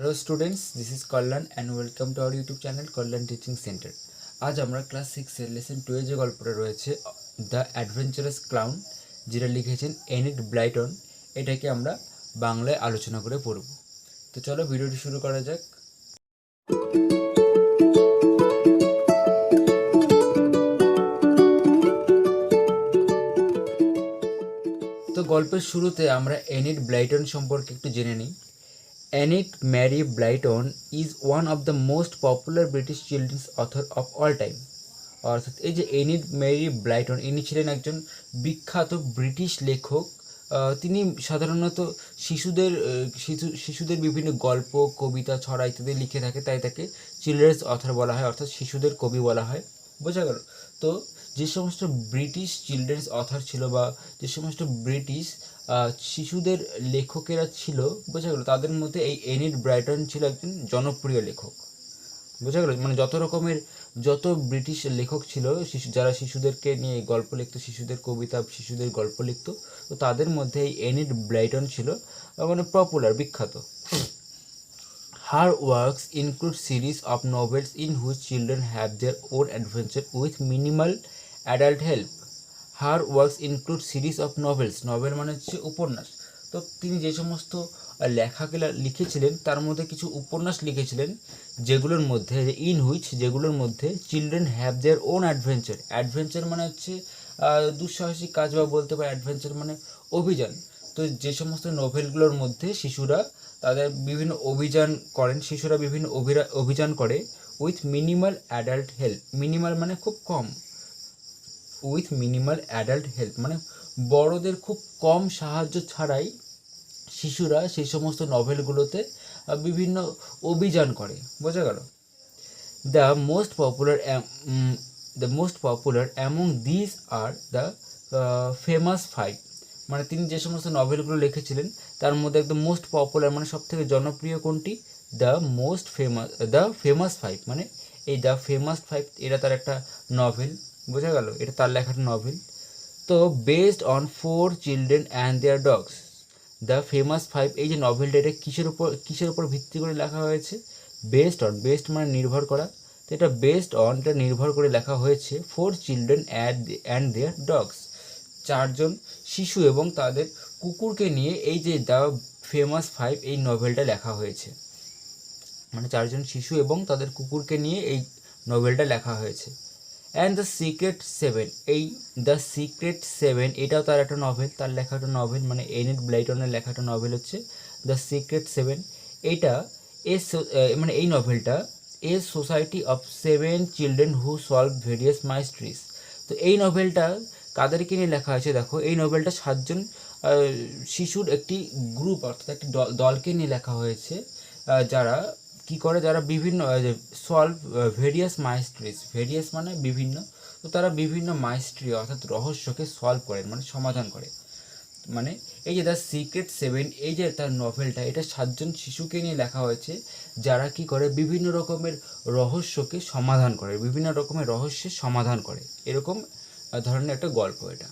Hello students, this is Kalyan and welcome to our YouTube channel Kalyan teaching centre. আজ আমরা class 6-এর lesson 2 যে গল্পটা রয়েছে the adventurous clown, যেটা লিখেছেন এনিট ব্লাইটন, এটাকে আমরা বাংলায় আলোচনা করে পড়ব। তো চলো ভিডিওটি শুরু করা যাক। তো গল্পের শুরুতে আমরা এনিট ব্লাইটন সম্পর্কে একটু জেনে নিই। Enid Mary Blyton is one of the most popular British children's author of all time. অর্থাৎ এই যে এনিড মেরি ব্লাইটন, ইনি ছিলেন একজন বিখ্যাত ব্রিটিশ লেখক। তিনি সাধারণত শিশুদের বিভিন্ন গল্প, কবিতা, ছড়া ইত্যাদি লিখে থাকে, তাই তাকে চিলড্রেন্স অথর বলা হয়, অর্থাৎ শিশুদের কবি বলা হয়। বোঝা গেল? তো যে সমস্ত ব্রিটিশ চিলড্রেন্স অথর ছিল বা যে সমস্ত ব্রিটিশ শিশুদের লেখকেরা ছিল, বোঝা গেল, তাদের মধ্যে এই এনিড ব্লাইটন ছিল একজন জনপ্রিয় লেখক। বোঝা গেল? মানে যত ব্রিটিশ লেখক ছিল যারা শিশুদেরকে নিয়ে গল্প লিখতো, শিশুদের কবিতা, শিশুদের গল্প লিখতো, তো তাদের মধ্যে এই এনিড ব্লাইটন ছিল মানে পপুলার, বিখ্যাত। Her works include series of novels in which children have their own adventure with minimal adult help. Her works include series of novels. Novel মানে হচ্ছে উপন্যাস। তো তিনি যে সমস্ত লেখাগুলো লিখেছিলেন তার মধ্যে কিছু উপন্যাস লিখেছিলেন, যেগুলোর মধ্যে children have their own adventure. Adventure মানে হচ্ছে দুঃসাহসিক কাজ, বা বলতে পারে অ্যাডভেঞ্চার মানে অভিযান। তো যে সমস্ত নোভেলগুলোর মধ্যে শিশুরা তাদের বিভিন্ন অভিযান করে with minimal adult help. Minimal মানে খুব কম, উইথ মিনিমাল অ্যাডাল্ট হেল্প মানে বড়দের খুব কম সাহায্য ছাড়াই শিশুরা সেই সমস্ত নভেলগুলোতে বিভিন্ন অভিযান করে। বোঝা গেল? The most popular among this are the famous five. মানে তিনি যে সমস্ত নভেলগুলো লিখেছিলেন তার মধ্যে একদম মোস্ট পপুলার মানে সব থেকে জনপ্রিয় কোনটি? The famous five. মানে এই দ্য ফেমাস ফাইভ এটা তার একটা নভেল। বোঝা গেল? এটা তার লেখার নভেল। তো based on 4 children and their dogs, the famous five, এই যে নভেলটা, এটা কিসের উপর ভিত্তি করে লেখা হয়েছে? বেসড মানে নির্ভর করা। তো এটা এটা নির্ভর করে লেখা হয়েছে 4 চিলড্রেন অ্যান্ড দেয়ার ডগস, 4জন শিশু এবং তাদের কুকুরকে নিয়ে এই যে দ্য ফেমাস ফাইভ এই নভেলটা লেখা হয়েছে। মানে 4জন শিশু এবং তাদের কুকুরকে নিয়ে এই নভেলটা লেখা হয়েছে। অ্যান্ড দ্য সিক্রেট সেভেন, এই দ্য সিক্রেট সেভেন এটাও তার একটা নভেল, তার লেখা একটা নভেল, মানে এনিড ব্লাইটনের লেখা একটা নভেল হচ্ছে দ্য সিক্রেট সেভেন। এইটা মানে এই নভেলটা a society of 7 children who solve various mysteries. তো এই নভেলটা কাদেরকে নিয়ে লেখা হয়েছে? দেখো, এই নভেলটা 7জন শিশুর একটি গ্রুপ, অর্থাৎ একটি দলকে নিয়ে লেখা হয়েছে, যারা কি করে, যারা বিভিন্ন সলভ ভেরিয়াস মাইস্ট্রিজ। ভেরিয়াস মানে বিভিন্ন, তো তারা বিভিন্ন মাইস্ট্রি অর্থাৎ রহস্যকে সলভ করেন, মানে সমাধান করে। মানে এই যে দ্য সিক্রেট সেভেন, এই যে তার নভেলটা, এটা 7জন শিশুকে নিয়ে লেখা হয়েছে যারা কি করে, বিভিন্ন রকমের রহস্যকে সমাধান করে, বিভিন্ন রকমের রহস্যের সমাধান করে, এরকম ধরনের একটা গল্প এটা।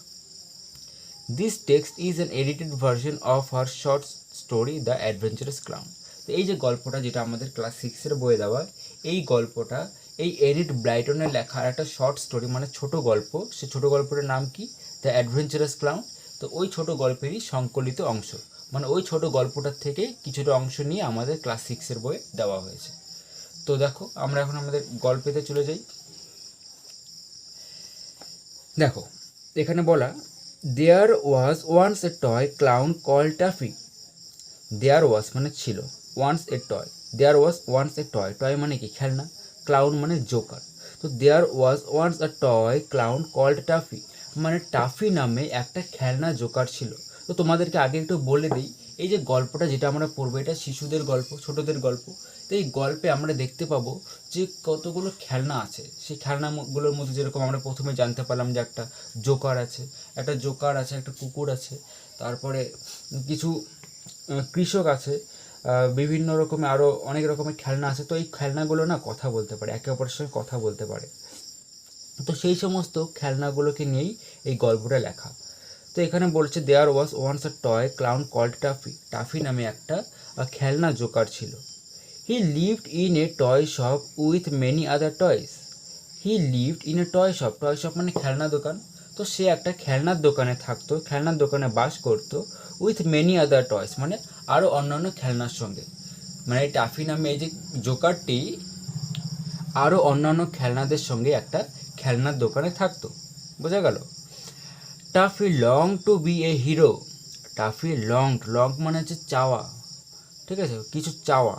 This text is an edited version of her short story the adventurous clown. তো এই যে গল্পটা, যেটা আমাদের ক্লাস 6-এর বইয়ে দেওয়া, এই গল্পটা এই এনিড ব্লাইটনের লেখা একটা শর্ট স্টোরি, মানে ছোট গল্প। সে ছোট গল্পটার নাম কি? The adventurous clown. তো ওই ছোট গল্পেরই সংকলিত অংশ, মানে ওই ছোট গল্পটার থেকে কিছুটা অংশ নিয়ে আমাদের ক্লাস 6-এর বইয়ে দেওয়া হয়েছে। তো দেখো, আমরা এখন আমাদের গল্পেতে চলে যাই। দেখো, এখানে বলা, there was once a toy clown call Taffy. There was মানে ছিল, ওয়ান্স এ টয়, টয় মানে কি? খেলনা। ক্লাউন মানে জোকার। তো there was once a toy clown called Taffy, মানে টাফি নামে একটা খেলনা জোকার ছিল। তো তোমাদেরকে আগে একটু বলে দিই, এই যে গল্পটা যেটা আমরা পড়বো, এটা শিশুদের গল্প, ছোটদের গল্প। তো এই গল্পে আমরা দেখতে পাবো যে কতগুলো খেলনা আছে। সেই খেলনাগুলোর মধ্যে যেরকম আমরা প্রথমে জানতে পারলাম যে একটা জোকার আছে, একটা কুকুর আছে, তারপরে কিছু কৃষক আছে, বিভিন্ন রকমের আরও অনেক রকমের খেলনা আছে। তো এই খেলনাগুলো না কথা বলতে পারে, একে অপরের সঙ্গে কথা বলতে পারে। তো সেই সমস্ত খেলনাগুলোকে নিয়েই এই গল্পটা লেখা। তো এখানে বলছে, there was once a toy clown called Taffy. Taffy নামে একটা খেলনা জোকার ছিল। He lived in a toy shop with many other toys. He lived in a toy shop, toy shop মানে খেলনা দোকান। তো সে একটা খেলনার দোকানে থাকতো, খেলনার দোকানে বাস করতো, উইথ মেনি আদার টয়স মানে আরও অন্যান্য খেলনার সঙ্গে। মানে টাফি নামে এই যে জোকারটি আরও অন্যান্য খেলনাদের সঙ্গে একটা খেলনার দোকানে থাকতো। বোঝা গেল? Tuffy long to be a hero. Tuffy long, long মানে হচ্ছে চাওয়া, ঠিক আছে, কিছু চাওয়া।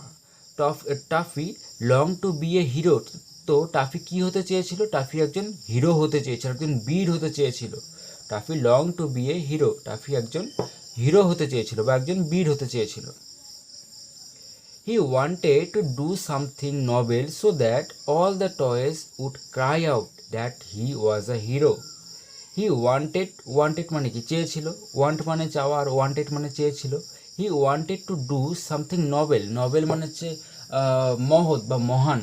Tuffy long to be a hero, তো টাফি কি হতে চেয়েছিল? টাফি একজন হিরো হতে চেয়েছিল, একজন বীর হতে চেয়েছিল। Tuffy long to be a hero, Tuffy একজন হিরো হতে চেয়েছিল বা একজন বীর হতে চেয়েছিল। He wanted to do something novel so that all the toys would cry out that he was a hero. He wanted, wanted মানে কি? চেয়েছিল। ওয়ান্ট মানে চাওয়া আর ওয়ান্টেড মানে চেয়েছিল। He wanted to do something novel, novel মানে হচ্ছে মহৎ বা মহান।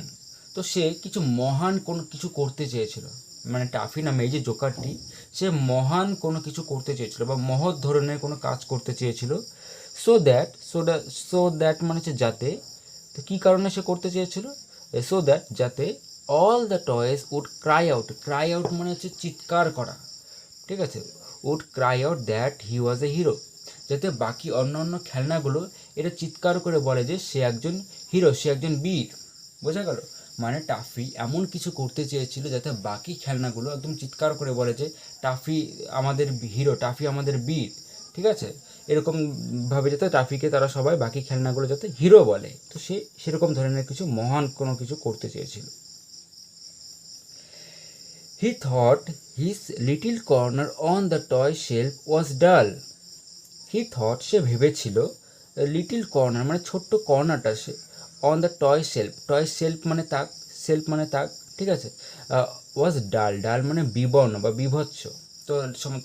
তো সে কিছু মহান কোনো কিছু করতে চেয়েছিল। মানে টাফি নামে এই যে জোকারটি, সে মহান কোনো কিছু করতে চেয়েছিল বা মহৎ ধরনের কোনো কাজ করতে চেয়েছিল। সো দ্যাট মানে হচ্ছে যাতে। তো কী কারণে সে করতে চেয়েছিল? সো দ্যাট যাতে all the toys would cry out, cry out মানে হচ্ছে চিৎকার করা, ঠিক আছে, would cry out that he was a hero, যাতে বাকি অন্য অন্য খেলনাগুলো এটা চিৎকার করে বলে যে সে একজন হিরো, সে একজন বীর। বোঝা গেল? মানে টাফি এমন কিছু করতে চেয়েছিল যাতে বাকি খেলনাগুলো একদম চিৎকার করে বলে যে টাফি আমাদের হিরো, টাফি আমাদের বীর, ঠিক আছে, এরকম ভাবে যাতে টাফিকে তারা সবাই বাকি খেলনাগুলো যাতে হিরো বলে। তো সে সেরকম ধরনের কিছু মহান কোনো কিছু করতে চেয়েছিল। He thought his little corner on the toy shelf was dull. He thought, সে ভেবেছিল, লিটিল কর্নার মানে ছোট্ট কর্নারটা, সে on the toy shelf, toy shelf মানে তাক, শেলফ মানে তাক, ঠিক আছে, ওয়াজ ডাল, ডাল মানে বিবর্ণ বা বিভৎস। তো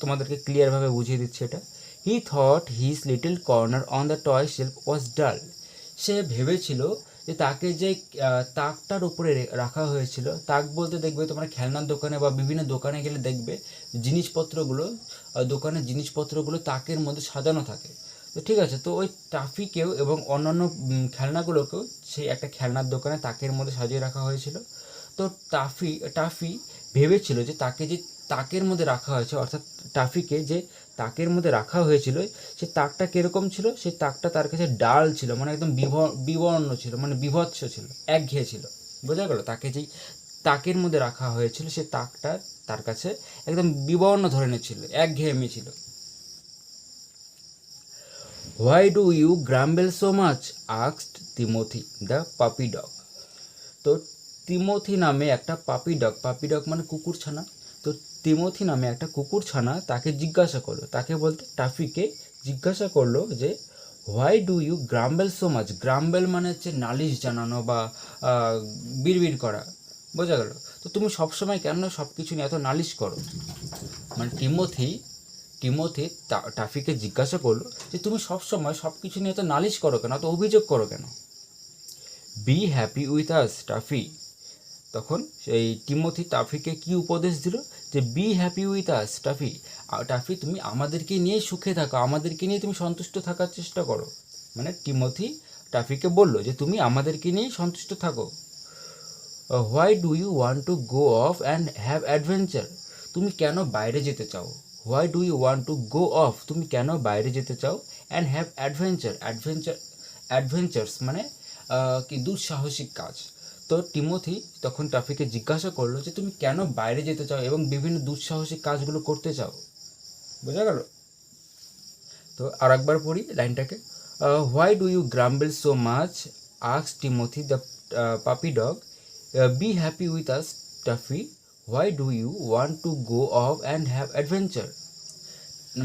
তোমাদেরকে ক্লিয়ারভাবে বুঝিয়ে দিচ্ছি এটা। He thought his little corner on the toy shelf was dull. সে ভেবেছিল যে তাকে যে তাকটার উপরে রাখা হয়েছিল, তাক বলতে দেখবে তোমরা খেলনার দোকানে বা বিভিন্ন দোকানে গেলে দেখবে জিনিসপত্রগুলো, দোকানের জিনিসপত্রগুলো তাকের মধ্যে সাজানো থাকে। তো ঠিক আছে, তো ওই টাফিকেও এবং অন্যান্য খেলনাগুলোকেও সেই একটা খেলনার দোকানে তাকের মধ্যে সাজিয়ে রাখা হয়েছিল। তো টাফি ভেবেছিল যে তাকে যে তাকের মধ্যে রাখা হয়েছে, অর্থাৎ টাফিকে যে তাকের মধ্যে রাখা হয়েছিল, সে তাকটা কীরকম ছিল? সেই তাকটা তার কাছে ডাল ছিল, মানে একদম বিবর্ণ ছিল, মানে বিভৎস ছিল, একঘেয়ে ছিল। বোঝা গেল? তাকে যেই তাকের মধ্যে রাখা হয়েছিল সে তাকটা তার কাছে একদম বিবর্ণ ধরনের ছিল, একঘেয়েমি ছিল। Why do you grumble so much asked Timothy the puppy dog. তো তিমোথি নামে একটা পাপি ডগ মানে কুকুর ছানা। তো তিমোথি নামে একটা কুকুর ছানা তাকে জিজ্ঞাসা করলো, তাকে বলতে টাফিকে জিজ্ঞাসা করলো যে why do you grumble so much. Grumble মানে হচ্ছে নালিশ জানানো বা বিড়বিড় করা। বোঝা গেল? তো তুমি সবসময় কেন সব কিছু নিয়ে এত নালিশ করো? মানে টিমোথি টাফিকে জিজ্ঞাসা করলো যে তুমি সবসময় সব কিছু নিয়ে এত নালিশ করো কেন, এত অভিযোগ করো কেন? B happy with us toffee. তখন সেই টিমোথি টাফিকে কি উপদেশ দিল? যে B happy with us toffee, toffee তুমি আমাদেরকে নিয়ে সুখে থাকো, আমাদেরকে নিয়ে তুমি সন্তুষ্ট থাকার চেষ্টা করো। মানে টিমোথি টাফিকে বলল যে তুমি আমাদেরকে নিয়েই সন্তুষ্ট থাকো। Why do you want to go off and have adventure. তুমি কেন বাইরে যেতে চাও? Why do you want to go off, তুমি কেন বাইরে যেতে চাও? অ্যান্ড হ্যাভ অ্যাডভেঞ্চার্স মানে কি দুঃসাহসিক কাজ। তো টিমোথি তখন টাফিকে জিজ্ঞাসা করলো যে তুমি কেন বাইরে যেতে চাও এবং বিভিন্ন দুঃসাহসিক কাজগুলো করতে চাও। বোঝা গেল? তো আর একবার পড়ি লাইনটাকে। Why do you grumble so much asked Timothy the puppy dog. Be happy with us Taffy, why do you want to go off and have adventure.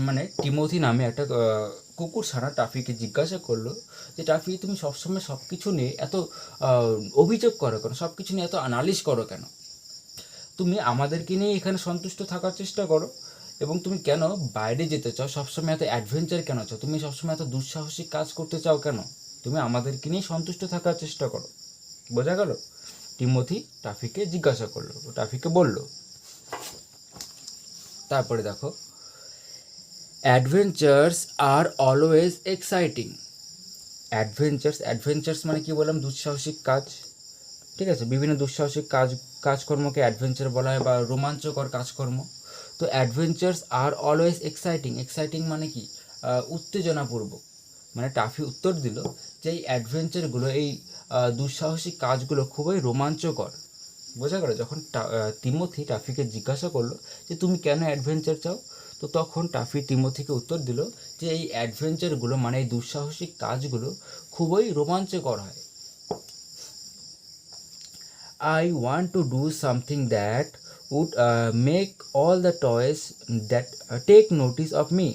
মানে টিমোথি নামে একটা কুকুর ছানা টাফিকে জিজ্ঞাসা করলো যে টাফি তুমি সবসময় সব কিছু নিয়ে এত অভিযোগ করো কেন, সব কিছু নিয়ে এত নালিশ করো কেন? তুমি আমাদেরকে নিয়ে এখানে সন্তুষ্ট থাকার চেষ্টা করো, এবং তুমি কেন বাইরে যেতে চাও, সবসময় এত অ্যাডভেঞ্চার কেন চাও, তুমি সবসময় এত দুঃসাহসিক কাজ করতে চাও কেন? তুমি আমাদেরকে নিয়ে সন্তুষ্ট থাকার চেষ্টা করো। বোঝা গেল? টিমোথি টাফিকে জিজ্ঞাসা করলো, টাফিকে বলল। তারপরে দেখো, adventures are always exciting. Adventures মানে কি বললাম, দুঃসাহসিক কাজ, ঠিক আছে, বিভিন্ন দুঃসাহসিক কাজকর্মকে অ্যাডভেঞ্চার বলা হয় বা রোমাঞ্চকর কাজকর্ম। তো অ্যাডভেঞ্চার্স আর অলওয়েজ এক্সাইটিং মানে কি, উত্তেজনাপূর্বক। মানে টাফি উত্তর দিল যে এই অ্যাডভেঞ্চারগুলো, এই দুঃসাহসিক কাজগুলো খুবই রোমাঞ্চকর। বোঝা গেল? যখন তিমোথি টাফিকে জিজ্ঞাসা করলো যে তুমি কেন অ্যাডভেঞ্চার চাও, তো তখন টাফি তিমোথিকে উত্তর দিল যে এই অ্যাডভেঞ্চারগুলো মানে এই দুঃসাহসিক কাজগুলো খুবই রোমাঞ্চকর হয়। I want to do something that would make all the toys that take notice of me.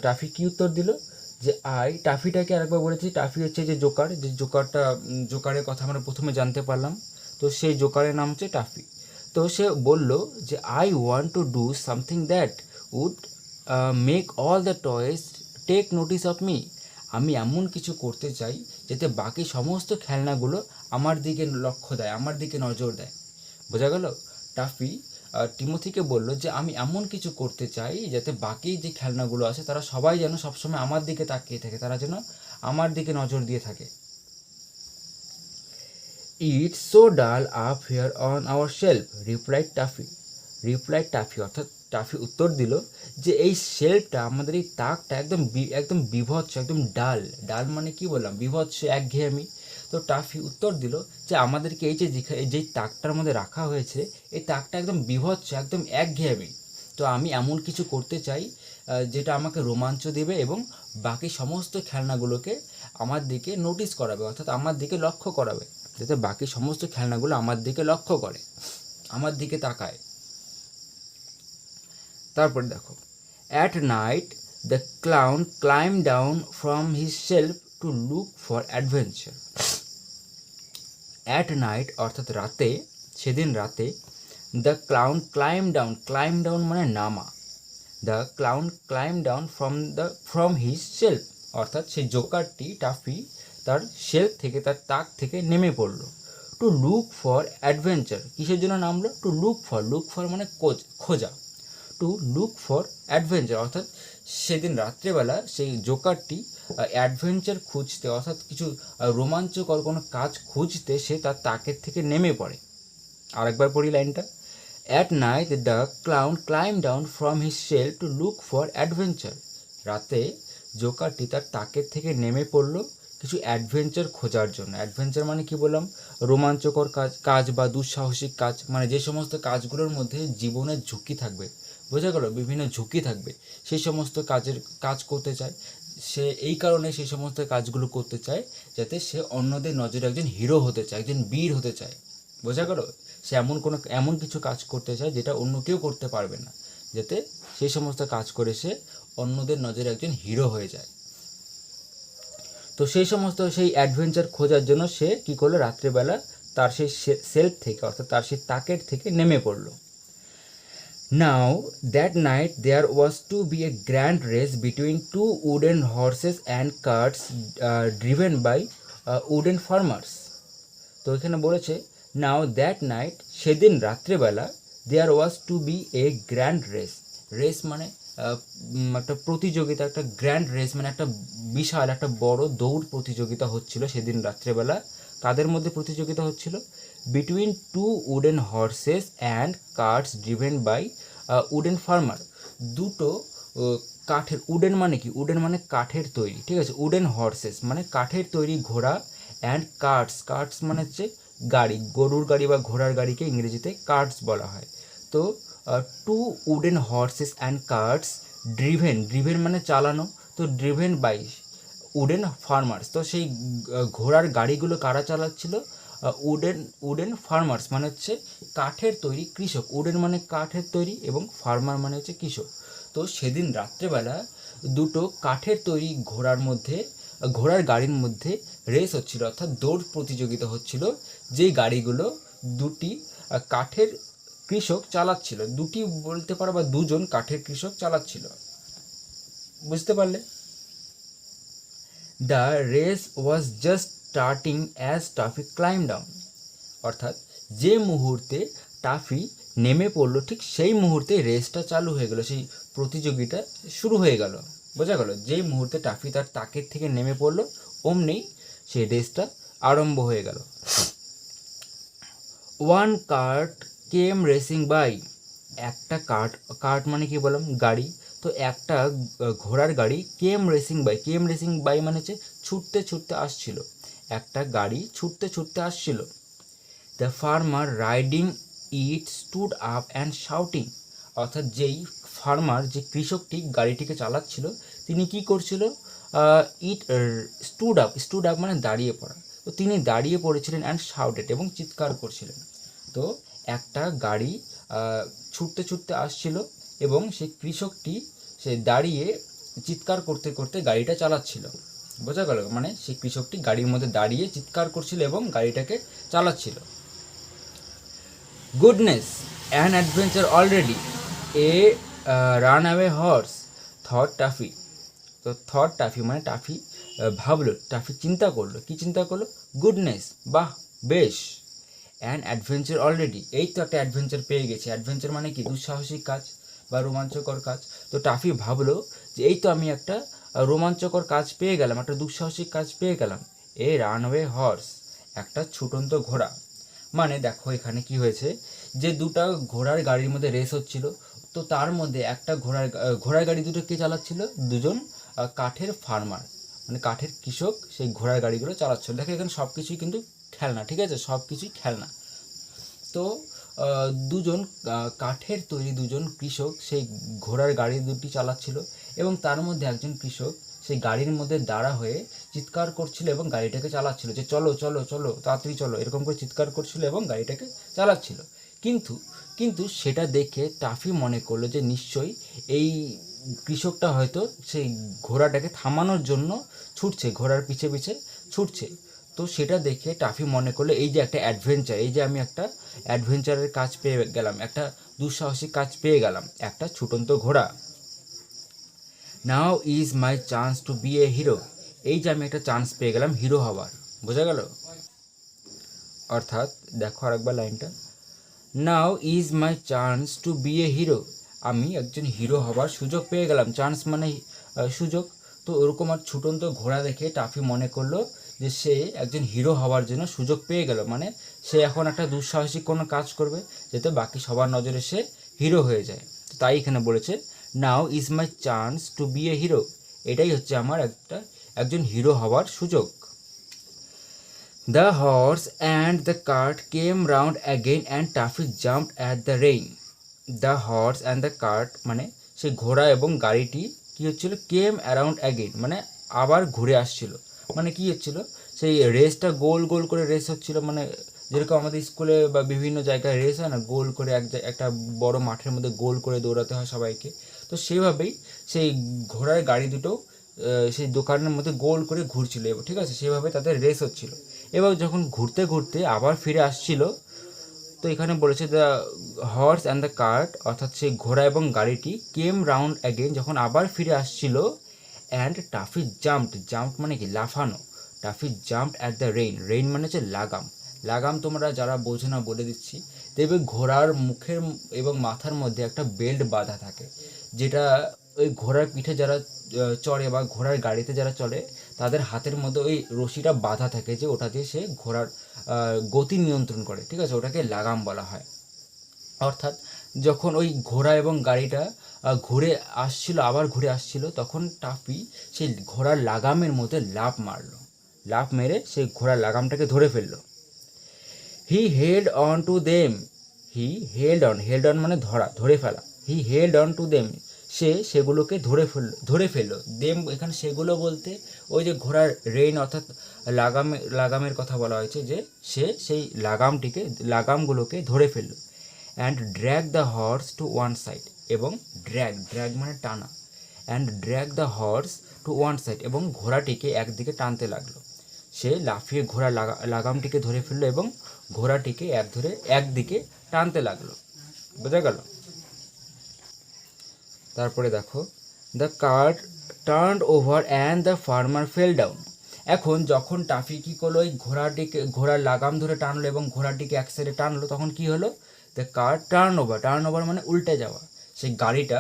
Toffee কি উত্তর দিল যে টাফিটাকে আরেকবার বলেছি, টাফি হচ্ছে যে জোকারের কথা আমরা প্রথমে জানতে পারলাম, তো সেই জোকারের নাম হচ্ছে টাফি। তো সে বলল যে I want to do something that would make all the toys take notice of me. আমি এমন কিছু করতে চাই যাতে বাকি সমস্ত খেলনাগুলো আমার দিকে লক্ষ্য দেয়, আমার দিকে নজর দেয়। বোঝা গেল? টাফি টিমোথিকে বলল যে আমি এমন কিছু করতে চাই যাতে বাকি যে খেলনাগুলো আছে তারা সবাই যেন সবসময় আমার দিকে তাকিয়ে থাকে, তারা যেন আমার দিকে নজর দিয়ে থাকে। It's so dull up here on our shelf, replied Taffy. অর্থাৎ টাফি উত্তর দিল যে এই শেলফটা, আমাদের এই তাকটা একদম বিভৎস, একদম ডাল মানে কি বললাম, বিভৎস, একঘেয়েমি। তো টাফি উত্তর দিল যে আমাদেরকে এই যেই তাকটার মধ্যে রাখা হয়েছে, এই তাকটা একদম বিভৎস, একদম একঘেয়েমি। তো আমি এমন কিছু করতে চাই যেটা আমাকে রোমাঞ্চ দেবে এবং বাকি সমস্ত খেলনাগুলোকে আমার দিকে নোটিস করাবে, অর্থাৎ আমার দিকে লক্ষ্য করাবে, যাতে বাকি সমস্ত খেলনাগুলো আমার দিকে লক্ষ্য করে, আমার দিকে তাকায়। তারপরে দেখো, at night the clown climb down from his shelf two look for adventure. At night অর্থাৎ রাতে, সেদিন রাতে, দ্য ক্লাউন ক্লাইম ডাউন মানে নামা, the clown climb down from his shelf, অর্থাৎ সেই জোকারটি টাফি তার শেলফ থেকে, তার তাক থেকে নেমে পড়লো। টু লুক ফর অ্যাডভেঞ্চার, কিসের জন্য নামলো? টু লুক ফর মানে খোঁজা, টু লুক ফর অ্যাডভেঞ্চার, অর্থাৎ সেদিন রাত্রেবেলা সেই জোকারটি অ্যাডভেঞ্চার খুঁজতে, অর্থাৎ কিছু রোমাঞ্চকর কোনো কাজ খুঁজতে সে তার তাকের থেকে নেমে পড়ে। আরেকবার পড়ি লাইনটা। At night the clown climb down from his shelf to look for adventure. রাতে জোকারটি তার তাকের থেকে নেমে পড়লো কিছু অ্যাডভেঞ্চার খোঁজার জন্য। অ্যাডভেঞ্চার মানে কি বললাম? রোমাঞ্চকর কাজ বা দুঃসাহসিক কাজ, মানে যে সমস্ত কাজগুলোর মধ্যে জীবনের ঝুঁকি থাকবে। বোঝা গেল? বিভিন্ন ঝুঁকি থাকবে, সেই সমস্ত কাজ করতে চায় সে। এই কারণে সেই সমস্ত কাজগুলো করতে চায় যাতে সে অন্যদের নজরে একজন হিরো হতে চায়, একজন বীর হতে চায়। বোঝা গেল? সে এমন কিছু কাজ করতে চায় যেটা অন্য কেউ করতে পারবে না, যাতে সেই সমস্ত কাজ করে সে অন্যদের নজরে একজন হিরো হয়ে যায়। তো সেই অ্যাডভেঞ্চার খোঁজার জন্য সে কী করলো? রাত্রেবেলা তার সেই সেলফ থেকে, অর্থাৎ তার সেই তাকের থেকে নেমে পড়লো। Now that night there was to be a grand race between two wooden horses and carts driven by wooden farmers. তো এখানে বলেছে নাও দ্যাট নাইট, সেদিন রাত্রেবেলা, দেয়ার ওয়াজ two be a grand race মানে একটা প্রতিযোগিতা, একটা গ্র্যান্ড রেস মানে একটা বিশাল, একটা বড় দৌড় প্রতিযোগিতা হচ্ছিল সেদিন রাত্রেবেলা। কাদের মধ্যে প্রতিযোগিতা হচ্ছিল? Between two wooden horses and carts driven by wooden farmer. দুটো কাঠের, উডেন মানে কি? উডেন মানে কাঠের তৈরি, ঠিক আছে। উডেন হর্সেস মানে কাঠের তৈরি ঘোড়া, অ্যান্ড কার্টস মানে হচ্ছে গাড়ি, গরুর গাড়ি বা ঘোড়ার গাড়িকে ইংরেজিতে কার্টস বলা হয়। তো two wooden horses and carts driven মানে চালানো, তো ড্রিভেন বাই উডেন ফার্মার্স। তো সেই ঘোড়ার গাড়িগুলো কারা চালাচ্ছিল? উডেন ফার্মার্স মানে হচ্ছে কাঠের তৈরি কৃষক। উডেন মানে কাঠের তৈরি এবং ফার্মার মানে হচ্ছে কৃষক। তো সেদিন রাত্রেবেলা দুটো কাঠের তৈরি ঘোড়ার গাড়ির মধ্যে রেস হচ্ছিল, অর্থাৎ দৌড় প্রতিযোগিতা হচ্ছিল, যেই গাড়িগুলো দুটি কাঠের কৃষক চালাচ্ছিল। দুটি বলতে পারো বা দুজন কাঠের কৃষক চালাচ্ছিল। বুঝতে পারলে? The race was just starting as toffee claim down, অর্থাৎ যে মুহূর্তে টাফি নেমে পড়লো ঠিক সেই মুহূর্তে রেসটা চালু হয়ে গেল, সেই প্রতিযোগিতা শুরু হয়ে গেল। বোঝা গেল? যেই মুহূর্তে টাফি তার তাকের থেকে নেমে পড়লো অমনি সেই রেসটা আরম্ভ হয়ে গেল। One cart came racing by, একটা কার্ট মানে কি বললাম, গাড়ি। তো একটা ঘোড়ার গাড়ি কেম রেসিং বাই মানে হচ্ছে ছুটতে ছুটতে আসছিল, একটা গাড়ি ছুটতে ছুটতে আসছিল। The farmer riding it stood up and shouting, অর্থাৎ যেই ফার্মার, যে কৃষকটি গাড়িটিকে চালাচ্ছিল, তিনি কি করছিল, ইট স্টুড আপ মানে দাঁড়িয়ে পড়া। তো তিনি দাঁড়িয়ে পড়েছিলেন অ্যান্ড শাউটেড, এবং চিৎকার করছিলেন। তো একটা গাড়ি ছুটতে ছুটতে আসছিল এবং সেই কৃষকটি সে দাঁড়িয়ে চিৎকার করতে করতে গাড়িটা চালাচ্ছিল। বোঝা গেল? মানে সেই কৃষকটি গাড়ির মধ্যে দাঁড়িয়ে চিৎকার করছিল এবং গাড়িটাকে চালাচ্ছিল। Goodness, an adventure already, A run away horse thought toffee. তো থট টাফি মানে টাফি ভাবলো, টাফি চিন্তা করলো। কি চিন্তা করলো? গুডনেস, বাহ, বেশ। অ্যান অ্যাডভেঞ্চার অলরেডি, এই তো একটা অ্যাডভেঞ্চার পেয়ে গেছে। অ্যাডভেঞ্চার মানে কি? দুঃসাহসিক কাজ বা রোমাঞ্চকর কাজ। তো টাফি ভাবলো যে এই তো আমি একটা রোমাঞ্চকর কাজ পেয়ে গেলাম, একটা দুঃসাহসিক কাজ পেয়ে গেলাম। এ রানওয়ে হর্স, একটা ছুটন্ত ঘোড়া। মানে দেখো এখানে কি হয়েছে, যে দুটা ঘোড়ার গাড়ির মধ্যে রেস হচ্ছিল, তো তার মধ্যে একটা ঘোড়ার গাড়ি দুটো কে চালাচ্ছিল? দুজন কাঠের ফার্মার, মানে কাঠের কৃষক সেই ঘোড়ার গাড়িগুলো চালাচ্ছিল। দেখো এখানে সব কিছুই কিন্তু খেলনা, ঠিক আছে? সব কিছুই খেলনা। তো দুজন কাঠের তৈরি দুজন কৃষক সেই ঘোড়ার গাড়ি দুটি চালাচ্ছিল, এবং তার মধ্যে একজন কৃষক সেই গাড়ির মধ্যে দাঁড়া হয়ে চিৎকার করছিল এবং গাড়িটাকে চালাচ্ছিল, যে চলো চলো চলো, তাড়াতাড়ি চলো, এরকম করে চিৎকার করছিল এবং গাড়িটাকে চালাচ্ছিল। কিন্তু কিন্তু সেটা দেখে টাফি মনে করলো যে নিশ্চয়ই এই কৃষকটা হয়তো সেই ঘোড়াটাকে থামানোর জন্য ছুটছে, ঘোড়ার পিছে পিছে ছুটছে। তো সেটা দেখে টাফি মনে করলো এই যে একটা অ্যাডভেঞ্চার, এই যে আমি একটা অ্যাডভেঞ্চারের কাজ পেয়ে গেলাম, একটা দুঃসাহসিক কাজ পেয়ে গেলাম, একটা ছুটন্ত ঘোড়া। Now is my chance to be a hero, এই যে আমি একটা চান্স পেয়ে গেলাম হিরো হওয়ার। বোঝা গেল? অর্থাৎ দেখো আরেকবার লাইনটা, now is my chance to be a hero, আমি একজন হিরো হবার সুযোগ পেয়ে গেলাম। চান্স মানে সুযোগ। তো ওরকম আর ছুটন্ত ঘোড়া দেখে টাফি মনে করলো যে সে একজন হিরো হওয়ার জন্য সুযোগ পেয়ে গেল, মানে সে এখন একটা দুঃসাহসিক কোনো কাজ করবে যাতে বাকি সবার নজরে সে হিরো হয়ে যায়। তাই এখানে বলেছে now is my chance to be a hero, এটাই হচ্ছে আমার একজন হিরো হওয়ার সুযোগ। The horse and the cart came round again and Taffy jumped at the rein. The horse and the cart মানে সেই ঘোড়া এবং গাড়িটি কি হচ্ছিল? কেম অ্যারাউন্ড অ্যাগেন মানে আবার ঘুরে আসছিল। মানে কি হচ্ছিল? সেই রেসটা গোল গোল করে রেস হচ্ছিল, মানে যেরকম আমাদের স্কুলে বা বিভিন্ন জায়গায় রেস হয় না, গোল করে একটা বড় মাঠের মধ্যে গোল করে দৌড়াতে হয় সবাইকে। তো সেইভাবেই সেই ঘোড়ার গাড়ি দুটো সেই দোকানের মধ্যে গোল করে ঘুরছিল, ঠিক আছে? সেভাবে তাদের রেস হচ্ছিল। এবার যখন ঘুরতে ঘুরতে আবার ফিরে আসছিল, তো এখানে বলেছে the horse and the cart, অর্থাৎ সেই ঘোড়া এবং গাড়িটি কেম রাউন্ড অ্যাগেন, যখন আবার ফিরে আসছিল, অ্যান্ড টাফি জাম্পড মানে কি? লাফানো। Toffee jumped at the rain মানে হচ্ছে লাগাম। লাগাম তোমরা যারা বোঝো না বলে দিচ্ছি, দেখবে ঘোড়ার মুখের এবং মাথার মধ্যে একটা বেল্ট বাঁধা থাকে, যেটা ওই ঘোড়ার পিঠে যারা চড়ে বা ঘোড়ার গাড়িতে যারা চলে তাদের হাতের মধ্যে ওই রশিটা বাঁধা থাকে, যে ওটা দিয়ে সে ঘোড়ার গতি নিয়ন্ত্রণ করে, ঠিক আছে? ওটাকে লাগাম বলা হয়। অর্থাৎ যখন ওই ঘোড়া এবং গাড়িটা আবার ঘুরে আসছিল, তখন টাফি সেই ঘোড়ার লাগামের মধ্যে লাফ মেরে সেই ঘোড়ার লাগামটাকে ধরে ফেললো। He held on to them, held on মানে ধরে ফেলা। He held on to them, সে সেগুলোকে ধরে ফেললো। দেম এখানে সেগুলো বলতে ওই যে ঘোড়ার রেইন অর্থাৎ লাগামের কথা বলা হয়েছে, যে সে সেই লাগামগুলোকে ধরে ফেললো। And drag the horse to one side, এবং ড্র্যাগ মানে টানা, and drag the horse to one side, এবং ঘোড়াটিকে একদিকে টানতে লাগলো। সে লাফিয়ে ঘোড়ার লাগামটিকে ধরে ফেললো এবং ঘোড়াটিকে একদিকে টানতে লাগলো। বোঝা গেল? তারপরে দেখো, the cart turned over and the farmer fail down. এখন যখন টাফি কী করলো, ওই ঘোড়ার লাগাম ধরে টানলো এবং ঘোড়াটিকে এক সাইডে টানলো, তখন কি হলো? দ্য কার্ট টার্ন ওভার মানে উল্টে যাওয়া। সেই গাড়িটা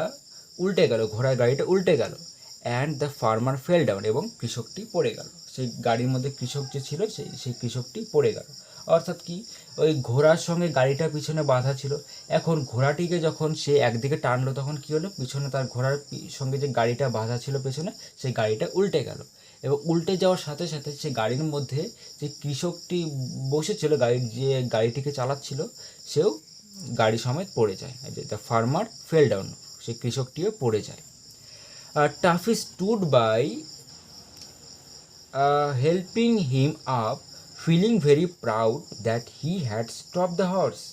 উল্টে গেল, ঘোড়ার গাড়িটা উল্টে গেল। And the farmer fail down, এবং কৃষকটি পড়ে গেল। সেই গাড়ির মধ্যে কৃষক যে ছিল সেই কৃষকটি পড়ে গেল। অর্থাৎ কি, ওই ঘোড়ার সঙ্গে গাড়িটা পিছনে বাঁধা ছিল, এখন ঘোড়াটিকে যখন সে একদিকে টানলো তখন কি হলো, পিছনে তার ঘোড়ার সঙ্গে যে গাড়িটা বাঁধা ছিল পেছনে, সেই গাড়িটা উল্টে গেল। এবং উল্টে যাওয়ার সাথে সাথে সেই গাড়ির মধ্যে যে কৃষকটি বসেছিল, যে গাড়িটিকে চালাচ্ছিল, সেও গাড়ি সমেত পড়ে যায়। দ্য ফার্মার ফেল ডাউন, সেই কৃষকটিও পড়ে যায়। Taffy stood by helping him up, feeling very proud that he had stopped the horse.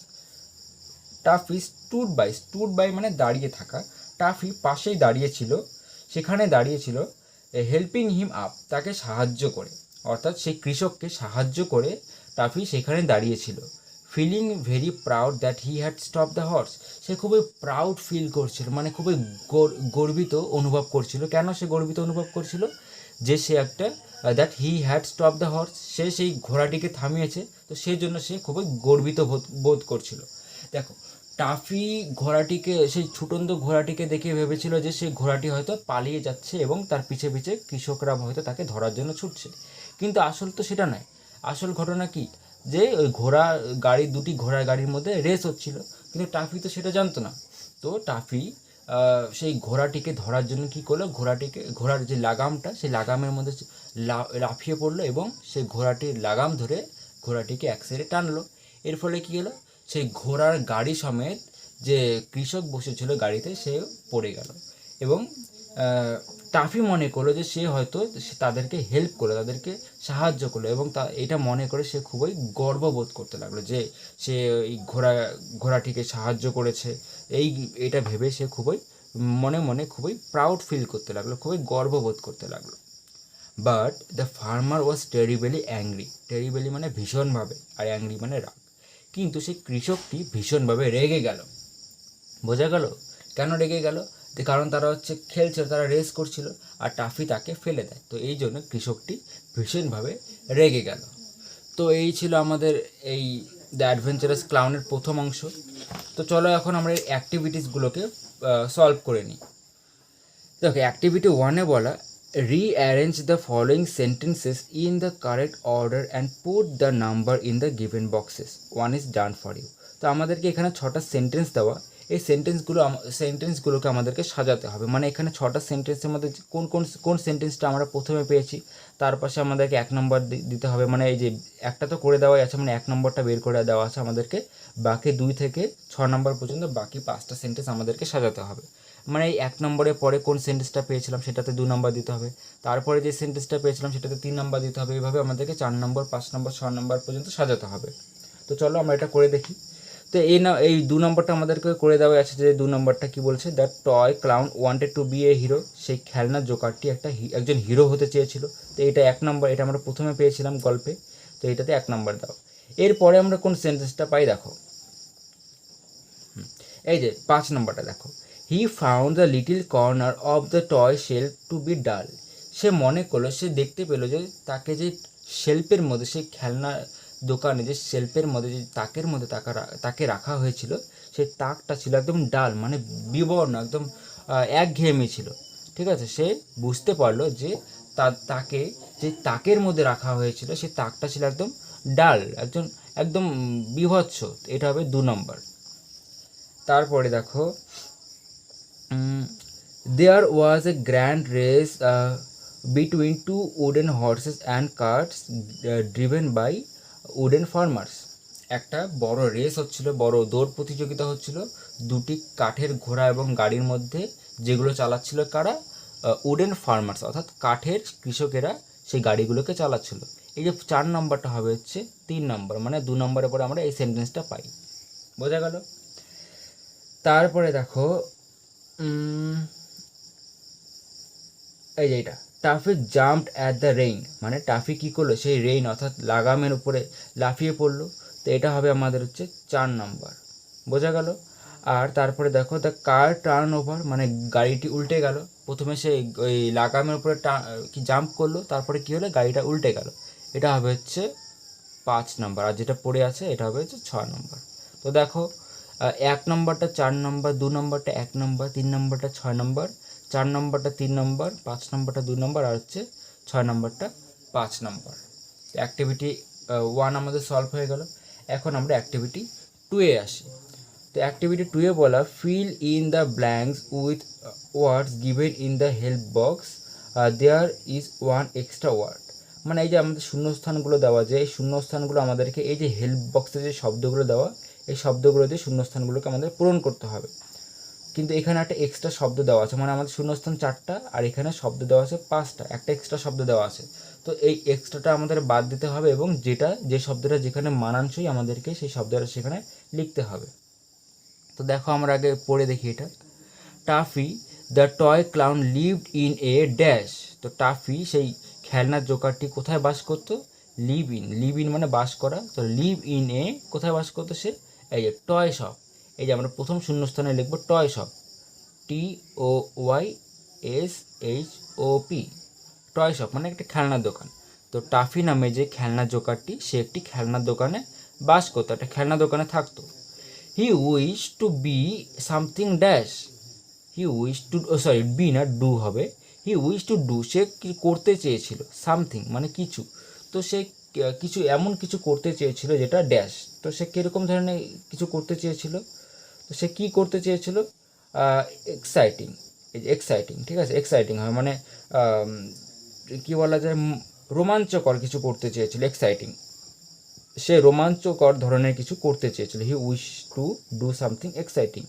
Taffy stood by মানে দাঁড়িয়ে থাকা, টাফি পাশেই দাঁড়িয়েছিল, সেখানে দাঁড়িয়েছিল, হেল্পিং হিম আপ তাকে সাহায্য করে, অর্থাৎ সেই কৃষককে সাহায্য করে টাফি সেখানে দাঁড়িয়েছিল। Feeling very proud that he had stop the horse, সে খুবই প্রাউড ফিল করছিল, মানে খুবই গর্বিত অনুভব করছিল। কেন সে গর্বিত অনুভব করছিল? যে সে একটা that he had stop the horse, সে সেই ঘোড়াটিকে থামিয়েছে, তো সেই জন্য সে খুবই গর্বিত বোধ করছিল। দেখো, টাফি ঘোড়াটিকে, সেই ছুটন্ত ঘোড়াটিকে দেখে ভেবেছিল যে সেই ঘোড়াটি হয়তো পালিয়ে যাচ্ছে এবং তার পিছে পিছে কৃষকরা হয়তো তাকে ধরার জন্য ছুটছে, কিন্তু আসল তো সেটা নয়। আসল ঘটনা কি, যে ওই দুটি ঘোড়া গাড়ির মধ্যে রেস হচ্ছিল, কিন্তু টাফি তো সেটা জানতো না। তো টাফি সেই ঘোড়াটিকে ধরার জন্য কী করলো, ঘোড়ার যে লাগামটা, সেই লাগামের মধ্যে লাফিয়ে পড়লো এবং সেই ঘোড়াটির লাগাম ধরে ঘোড়াটিকে এক সাইডে টানলো। এর ফলে কী হলো, সেই ঘোড়ার গাড়ি সমেত যে কৃষক বসেছিল গাড়িতে, সে পড়ে গেল। এবং টাফি মনে করলো যে সে হয়তো তাদেরকে হেল্প করলো, তাদেরকে সাহায্য করলো, এবং এটা মনে করে সে খুবই গর্ববোধ করতে লাগলো যে সে এই ঘোড়াটিকে সাহায্য করেছে। এটা ভেবে সে খুবই মনে মনে খুবই প্রাউড ফিল করতে লাগলো, খুবই গর্ববোধ করতে লাগলো। But the farmer was terribly angry, terribly মানে ভীষণভাবে, আর অ্যাংরি মানে রাগ। কিন্তু সেই কৃষকটি ভীষণভাবে রেগে গেল। বোঝা গেল কেন রেগে গেল? কারণ তারা খেলছিল, তারা রেস করছিল, আর টাফি তাকে ফেলে দেয়, তো এই জন্য কৃষকটি ভীষণভাবে রেগে গেল। তো এই ছিল আমাদের এই দ্য অ্যাডভেঞ্চারাস ক্লাউনের প্রথম অংশ। তো চলো এখন আমরা এই অ্যাক্টিভিটিসগুলোকে সলভ করে নিই। দেখো, অ্যাক্টিভিটি 1-এ বলা, rearrange the following sentences in the correct order and put the number in the given boxes. 1 is done for you. তো আমাদেরকে এখানে 6টা সেন্টেন্স দেওয়া, এই সেন্টেন্সগুলোকে আমাদেরকে সাজাতে হবে। মানে এখানে 6টা সেন্টেন্সের মধ্যে কোন সেন্টেন্সটা আমরা প্রথমে পেয়েছি, তার পাশে আমাদেরকে 1 নম্বর দিতে হবে। মানে এই যে একটা তো করে দেওয়াই আছে, মানে 1 নম্বরটা বের করে দেওয়া আছে আমাদেরকে, বাকি 2 থেকে 6 নম্বর পর্যন্ত বাকি 5টা সেন্টেন্স আমাদেরকে সাজাতে হবে। মানে এই 1 নম্বরের পরে কোন সেন্টেন্সটা পেয়েছিলাম সেটাতে 2 নম্বর দিতে হবে, তারপরে যে সেন্টেন্সটা পেয়েছিলাম সেটাতে 3 নম্বর দিতে হবে। এইভাবে আমাদেরকে 4 নম্বর, 5 নম্বর, 6 নম্বর পর্যন্ত সাজাতে হবে। তো চলো আমরা এটা করে দেখি। তো এই 2 নম্বরটা আমাদেরকে করে দেওয়া আছে, যে 2 নম্বরটা কী বলছে, the toy clown wanted to be a hero, সেই খেলনার জোকারটি একজন হিরো হতে চেয়েছিল। তো এটা 1 নম্বর, এটা আমরা প্রথমে পেয়েছিলাম গল্পে, তো এটাতে 1 নম্বর দাও। এরপরে আমরা কোন সেন্টেন্সটা পাই দেখো, এই যে 5 নম্বরটা দেখো, he found the little corner of the toy shelf to be dull, সে মনে করলো, সে দেখতে পেলো যে তাকে যে শেলফের মধ্যে, সেই খেলনা দোকানে যে শেলফের মধ্যে যে তাকের মধ্যে তাকে রাখা হয়েছিল, সেই তাকটা ছিল একদম ডাল, মানে বিবর্ণ, একদম একঘেয়েমি ছিল। ঠিক আছে, সে বুঝতে পারলো যে তাকে যে তাকের মধ্যে রাখা হয়েছিল, সেই তাকটা ছিল একদম ডাল, একদম বিভৎস। এটা হবে 2 নম্বর। তারপরে দেখো, there was a grand race between 2 wooden horses and carts driven by wooden farmers. একটা বড় রেস হচ্ছিল, বড় দৌড় প্রতিযোগিতা হচ্ছিল 2টি কাঠের ঘোড়া এবং গাড়ির মধ্যে, যেগুলো চালাচ্ছিল কারা, উডেন ফার্মার্স, অর্থাৎ কাঠের কৃষকেরা সেই গাড়িগুলোকে চালাচ্ছিল। এই যে 4 নম্বরটা হবে 3 নম্বর, মানে 2 নম্বরের পরে আমরা এই সেন্টেন্সটা পাই। বোঝা গেল? তারপরে দেখো, এই যে এটা, toffee jumped at the rain, মানে টাফি কী করলো, সেই রেইন অর্থাৎ লাগামের উপরে লাফিয়ে পড়লো। তো এটা হবে আমাদের 4 নম্বর। বোঝা গেল? আর তারপরে দেখো, দ্য কার টার্ন ওভার, মানে গাড়িটি উল্টে গেল। প্রথমে সে ওই লাগামের উপরে জাম্প করলো, তারপরে কী হলো, গাড়িটা উল্টে গেল। এটা হবে 5 নম্বর, আর যেটা পড়ে আছে এটা হবে 6 নম্বর। তো দেখো, 1 নম্বরটা 4 নম্বর, 2 নম্বরটা 1 নম্বর, 3 নম্বরটা 6 নম্বর, 4 নম্বরটা 3 নম্বর, 5 নম্বরটা 2 নম্বর, আর হচ্ছে 6 নম্বরটা 5 নম্বর। অ্যাক্টিভিটি 1 আমাদের সলভ হয়ে গেল। এখন আমরা অ্যাক্টিভিটি 2-এ আসি। তো অ্যাক্টিভিটি 2-এ বলা fill in the blanks with words given in the help box, there is one extra word. মানে এই যে আমাদের শূন্যস্থানগুলো দেওয়া, যে এই শূন্যস্থানগুলো আমাদেরকে এই যে হেল্প বক্সে যে শব্দগুলো দেওয়া, এই শব্দগুলো দিয়ে শূন্যস্থানগুলোকে আমাদের পূরণ করতে হবে। কিন্তু এখানে একটা এক্সট্রা শব্দ দেওয়া আছে, মানে আমাদের শূন্যস্থান 4টা আর এখানে শব্দ দেওয়া আছে 5টা, একটা এক্সট্রা শব্দ দেওয়া আছে। তো এই এক্সট্রাটা আমাদের বাদ দিতে হবে এবং যে শব্দটা যেখানে মানানসই আমাদেরকে সেই শব্দটা সেখানে লিখতে হবে। তো দেখো আমরা আগে পড়ে দেখি এটা। Toffee the toy clown lived in a dash. তো টাফি সেই খেলনার জোকারটি কোথায় বাস করতো? লিভ ইন মানে বাস করা। তো লিভ ইন এ কোথায় বাস করতো সে? এই যে টয় শপ। এই যে আমরা প্রথম শূন্যস্থানে লিখবো toy shop, TOYSHOP, toy shop মানে একটা খেলনার দোকান। তো টাফি নামে যে খেলনার জোকারটি সে একটি খেলনার দোকানে বাস করতো, একটা খেলনা দোকানে থাকতো। He wish to be something dash. He wish to, be না ডু হবে। হি উইশ টু ডু, সে করতে চেয়েছিল, সামথিং মানে কিছু। তো সে কিছু এমন কিছু করতে চেয়েছিল যেটা ড্যাশ। তো সে কীরকম ধরনের কিছু করতে চেয়েছিল? তো সে কী করতে চেয়েছিল? এক্সাইটিং, এক্সাইটিং, ঠিক আছে, এক্সাইটিং হয় মানে কী বলা যায়, রোমাঞ্চকর কিছু করতে চেয়েছিল, এক্সাইটিং। সে রোমাঞ্চকর ধরনের কিছু করতে চেয়েছিল। He wish to do something exciting,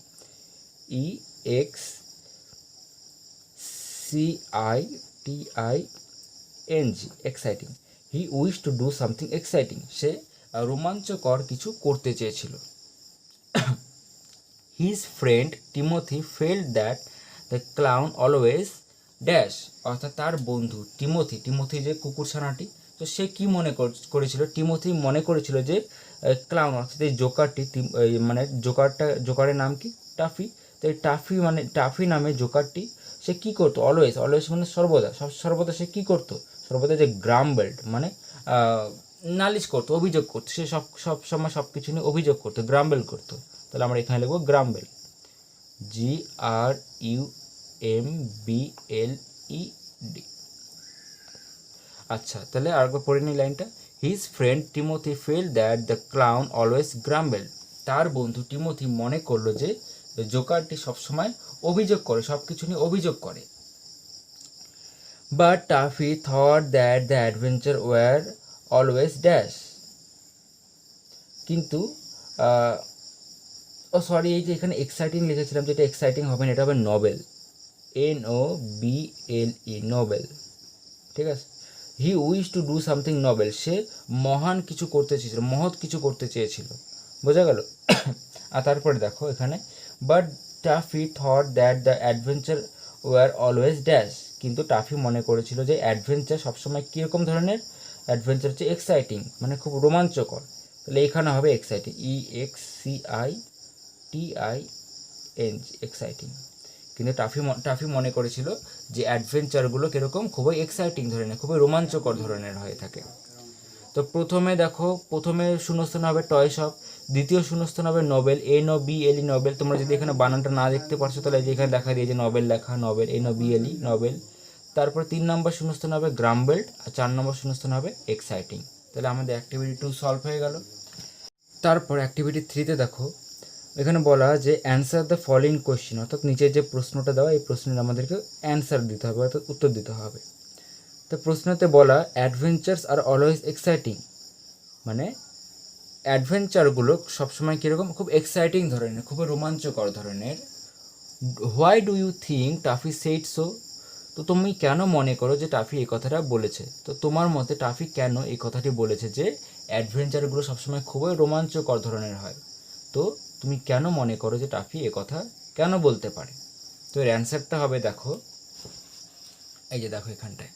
EXCITING, exciting. He wish to do something exciting, সে রোমাঞ্চকর কিছু করতে চেয়েছিল। His friend Timothy felt that the clown always dash, অর্থাৎ তার বন্ধু টিমোথি যে কুকুরছানাটি, তো সে কি মনে করেছিল? টিমোথি মনে করেছিল যে ক্লাউন অর্থাৎ এই জোকারটি, মানে জোকারের নাম কি? টাফি। তো এই টাফি নামে জোকারটি সে কি করতো? অলওয়েজ মানে সর্বদা সে কি করতো? সর্বদা যে গ্রাম্বেলড মানে নালিশ করতো, অভিযোগ করতো। সে সব সময় সব কিছু নিয়ে অভিযোগ করতো, গ্রাম্বেল করতো। তাহলে আমরা এখানে লিখবো গ্রাম্বেল, GRUMBLED। আচ্ছা, তাহলে আরেকবার পড়ে নিই লাইনটা। His friend Timothy fell that the clown always grumble. তার বন্ধু টিমোথি মনে করলো যে জোকারটি সবসময় অভিযোগ করে, সব কিছু নিয়ে অভিযোগ করে। But toffee thought that the adventure war always dash. কিন্তু সরি, এই যে এখানে এক্সাইটিং লিখেছিলাম, যেটা এক্সাইটিং হবে না, এটা হবে নবেল, NOBLE, নোবেল, ঠিক আছে। He wish to do something noble, সে মহান কিছু করতে চেয়েছিল, মহৎ কিছু করতে চেয়েছিল, বোঝা গেল। আর তারপরে দেখো এখানে, but toffee thought that the adventure war always dash. কিন্তু টাফি মনে করেছিল যে অ্যাডভেঞ্চার সবসময় কীরকম ধরনের? অ্যাডভেঞ্চার হচ্ছে এক্সাইটিং, মানে খুব রোমাঞ্চকর। তাহলে এখানে হবে এক্সাইটিং, EXCITING, এক্সাইটিং। কিন্তু টাফি মনে করেছিল যে অ্যাডভেঞ্চারগুলো কীরকম? খুবই এক্সাইটিং ধরনের, খুবই রোমাঞ্চকর ধরনের হয়ে থাকে। তো প্রথমে দেখো, প্রথমে শূন্যস্থান হবে টয় শপ, দ্বিতীয় শূন্যস্থান হবে নোবেল, NOBLE, নোবেল। তোমরা যদি এখানে বানানটা না দেখতে পারছো তাহলে যেখানে দেখা দিয়ে যে নোবেল লেখা, নোবেল, NOBLE, নোবেল। তারপর 3 নম্বর শূন্যস্থান হবে গ্রাম্বেল্ড, আর 4 নম্বর শূন্যস্থান হবে এক্সাইটিং। তাহলে আমাদের অ্যাক্টিভিটি 2 সলভ হয়ে গেল। তারপর অ্যাক্টিভিটি 3-তে দেখো, এখানে বলা যে অ্যান্সার দ্য ফলোইং কোয়েশ্চেন, অর্থাৎ নিচের যে প্রশ্নটা দেওয়া, এই প্রশ্নের আমাদেরকে অ্যান্সার দিতে হবে, অর্থাৎ উত্তর দিতে হবে। তো প্রশ্নতে বলা অ্যাডভেঞ্চার্স আর অলওয়েজ এক্সাইটিং, মানে অ্যাডভেঞ্চারগুলো সবসময় কীরকম? খুব এক্সাইটিং ধরনের, খুবই রোমাঞ্চকর ধরনের। Why do you think Taffy said so? তো তুমি কেন মনে করো যে টাফি এই কথাটা বলেছে? তো তোমার মতে টাফি কেন এই কথাটি বলেছে যে অ্যাডভেঞ্চারগুলো সবসময় খুবই রোমাঞ্চকর ধরনের হয়? তো তুমি কেন মনে করো যে টাফি এ কথা কেন বলতে পারে? তো এর অ্যান্সারটা হবে, দেখো এই যে দেখো এখানটায়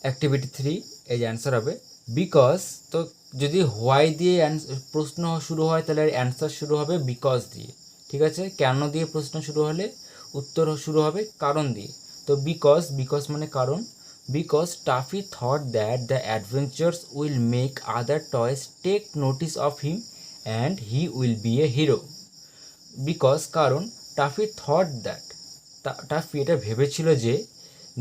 অ্যাক্টিভিটি 3, এই যে অ্যান্সার হবে বিকজ। তো যদি হোয়াই দিয়ে প্রশ্ন শুরু হয় তাহলে অ্যান্সার শুরু হবে বিকজ দিয়ে, ঠিক আছে। কেন দিয়ে প্রশ্ন শুরু হলে উত্তর শুরু হবে কারণ দিয়ে। তো বিকজ মানে কারণ। Because Taffy thought that the adventures will make other toys take notice of him and he will be a hero. Because কারণ টাফি থট দ্যাট, টাফি এটা ভেবেছিল যে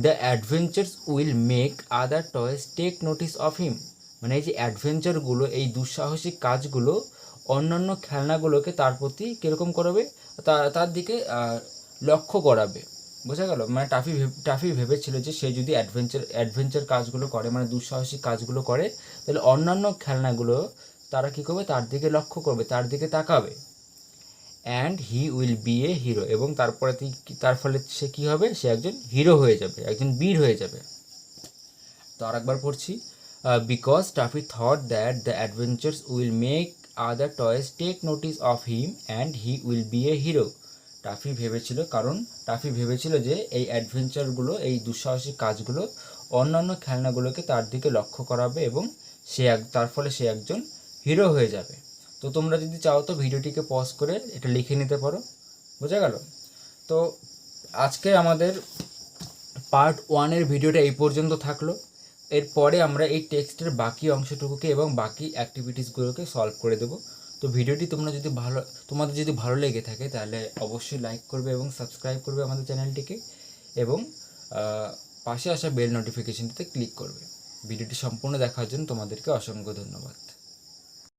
the adventures will make other toys take notice of him, মানে এই যে অ্যাডভেঞ্চারগুলো, এই দুঃসাহসিক কাজগুলো অন্যান্য খেলনাগুলোকে তার প্রতি কীরকম করাবে, তার দিকে লক্ষ্য করাবে। বোঝা গেল? মানে টাফি ভেবেছিল যে সে যদি অ্যাডভেঞ্চার কাজগুলো করে, মানে দুঃসাহসিক কাজগুলো করে, তাহলে অন্যান্য খেলনাগুলো তারা কী করবে, তার দিকে লক্ষ্য করবে, তার দিকে তাকাবে। And he will be a hero, এবং তারপরে তার ফলে সে কী হবে, সে একজন হিরো হয়ে যাবে, একজন বীর হয়ে যাবে। তো আর একবার পড়ছি, because Taffy thought that the adventures will make other toys take notice of him and he will be a hero. Taffy ভেবেছিল যে এই অ্যাডভেঞ্চারগুলো, এই দুঃসাহসিক কাজগুলো অন্যান্য খেলনাগুলোকে তার দিকে লক্ষ্য করাবে এবং তার ফলে সে একজন হিরো হয়ে যাবে। তো তোমরা যদি চাও তো ভিডিওটিকে পজ করে এটা লিখে নিতে পারো। বোঝা গেল? তো আজকে আমাদের পার্ট 1-এর ভিডিওটা এই পর্যন্ত থাকলো। এরপরে আমরা এই টেক্সটের বাকি অংশটুকুকে এবং বাকি অ্যাক্টিভিটিসগুলোকে সলভ করে দেবো। তো ভিডিওটি তোমাদের যদি ভালো লেগে থাকে তাহলে অবশ্যই লাইক করবে এবং সাবস্ক্রাইব করবে আমাদের চ্যানেলটিকে, এবং পাশে আসা বেল নোটিফিকেশনটিতে ক্লিক করবে। ভিডিওটি সম্পূর্ণ দেখার জন্য তোমাদেরকে অসংখ্য ধন্যবাদ।